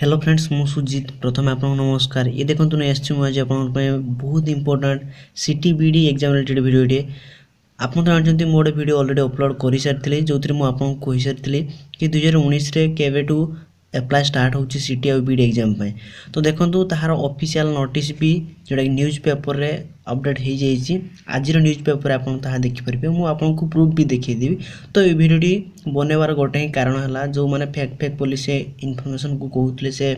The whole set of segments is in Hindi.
हेलो फ्रेंड्स मु सुजित प्रथम आपको नमस्कार। ये देखो नहीं आसी मुझे आप बहुत इंपोर्टेंट सीटीबीडी एग्जाम रिलेटेड वीडियो आप जानते मोटे वीडियो ऑलरेडी अपलोड कर सारी जो मुझे कही सारी कि 2019 केवेटू एप्लाय स्टार्ट होची सीटी और बीडी एग्जाम पे। तो देखो तार ऑफिशियल नोटिस भी जोटा न्यूज पेपर रे अपडेट हो जाइए आज न्यूज पेपर आप देखिपारे मुझे प्रूफ भी देखीदेवी। तो ये वीडियोटी बनवार गोटे ही कारण है जो मैंने फेक फेक पुलिस इनफॉरमेशन को कहते से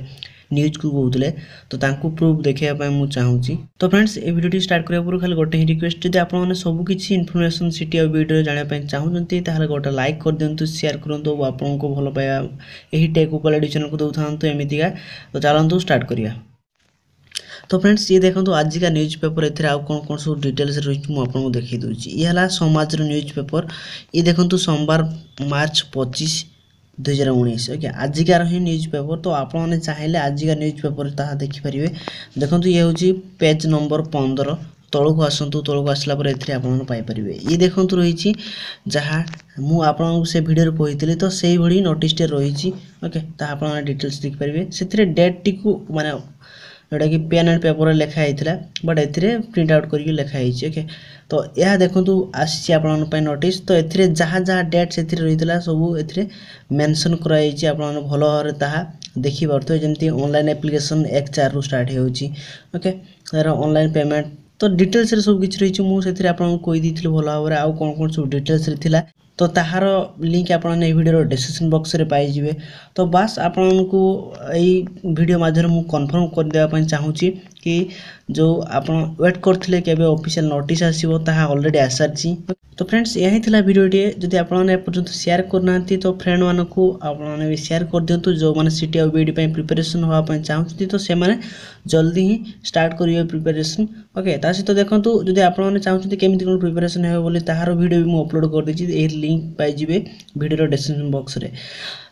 न्यूज को कहते तो तांको प्रूफ देखापी मुझे चाहूँगी। तो फ्रेंड्स ये वीडियो स्टार्ट करने पूर्व खाली गोटे ही रिक्वेस्ट जब आपने सबकि इनफॉरमेशन सीटी और वीडियो जानापी चाहूँगी ताहले गोटे लाइक कर दिंतु शेयर करूँ आपको भल पाया यही टेक उपर चैनल को दौथा एमतीका। तो चलतु स्टार्ट करिया। तो फ्रेंड्स ये देखो आज का न्यूज पेपर एथेर आउ कौन कौन सब डिटेल्स रही आपको देखी दूसरी। ये है समाज न्यूज पेपर। ये देखो सोमवार मार्च 25 2019 ओके आजिकार ही न्यूज पेपर। तो आपने चाहिए आजिका न्यूज पेपर ताहा देखिपारे। देखो ये हूँ पेज नंबर 15 तौक आसतु तौक आसला पाइपर। ये देखो रही जहाँ मुझे से भिडियो कही तो से भाई नोटिस रही ओके आप डिटेल्स देखिपारे से डेट टी माने जोटा कि पेन एंड पेपर लिखाई बट ए प्रिंट आउट करके लिखाई ओके। तो यह देखो आसी नोटिस तो ए जहाँ जहाँ डेट से रही सब ए मेंशन कराई भल भाव देखी पारे जमी ऑनलाइन एप्लिकेशन 1/4 रु स्टार्ट होची ओके तार ऑनलाइन पेमेंट तो डिटेल्स सब किसी रही मुझे कहीदी भल भाव आउ कौन कौन सब डिटेल्स था तो ताहार लिंक आपने वीडियो डिस्क्रिप्शन बॉक्स रे पाइबे। तो बस आपन को यही वीडियो माध्यम मु कन्फर्म कर देबा चाहूँगी कि जो आप वेट करते केबे ऑफिशियल नोटिस आसीबो ताहा ऑलरेडी आसारची। तो फ्रेंड्स यही थिला वीडियोटी जदि आपने पर्यंत शेयर करना तो फ्रेंड मानक आपने भी शेयर कर दिंतु जो मैंने सीटी और बीडी प्रिपरेशन होगा चाहते तो से जल्दी ही स्टार्ट करेंगे प्रिपरेशन ओके। ता सहित देखो जदि आपने चाहते केमी कौन प्रिपरेशन हो बोली ताहार वीडियो भी मुझे अपलोड कर देछि लिंक पाइबे वीडियो डिस्क्रिप्शन बॉक्स रे।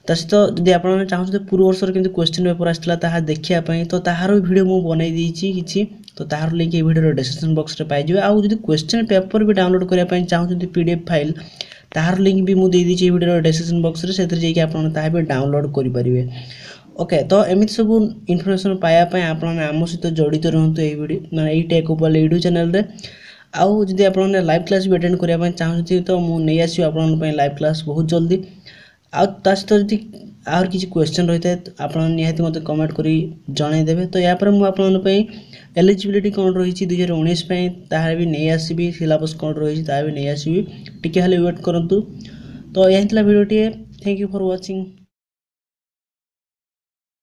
ता सहित जदि आपने चाहते पूर्व वर्ष केमती क्वेश्चन पेपर आसला ताहा देखियापी तो ताहार वीडियो मुझे बनई देछि किछि तो ताहार लिंक वीडियो डिस्क्रिप्शन बॉक्स रे पाइबे। आउ जदि क्वेश्चन पेपर भी डाउनलोड करने चाहते पीडीएफ फाइल ताहार लिंक भी मुझे देछि वीडियो डिस्क्रिप्शन बॉक्स रे से जाकि आपन ताहा भी डाउनलोड करि परिबे ओके। तो एमती सब इनफॉरमेशन पायापी आपने आम सहित जड़ित रुहतु ये टेक उपर यूट्यूब चैनल रे। आउ जदि आपने लाइव क्लास भी अटेंड करने चाहते तो मुझे आसो आप लाइव क्लास बहुत जल्दी। आउ ता सहित जदि आर किसी क्वेश्चन रही है आप निहाती मत कमेंट करी जनईदेवे। तो या मुझे एलिजिबिलिटी कौन रही 2019 ताहा भी नहीं आसबि सिलेबस कौन रही ताहा भी नहीं आसबि टिके हेल्ले वेट करूँ। तो यही वीडियोटी थैंक यू फॉर वाचिंग।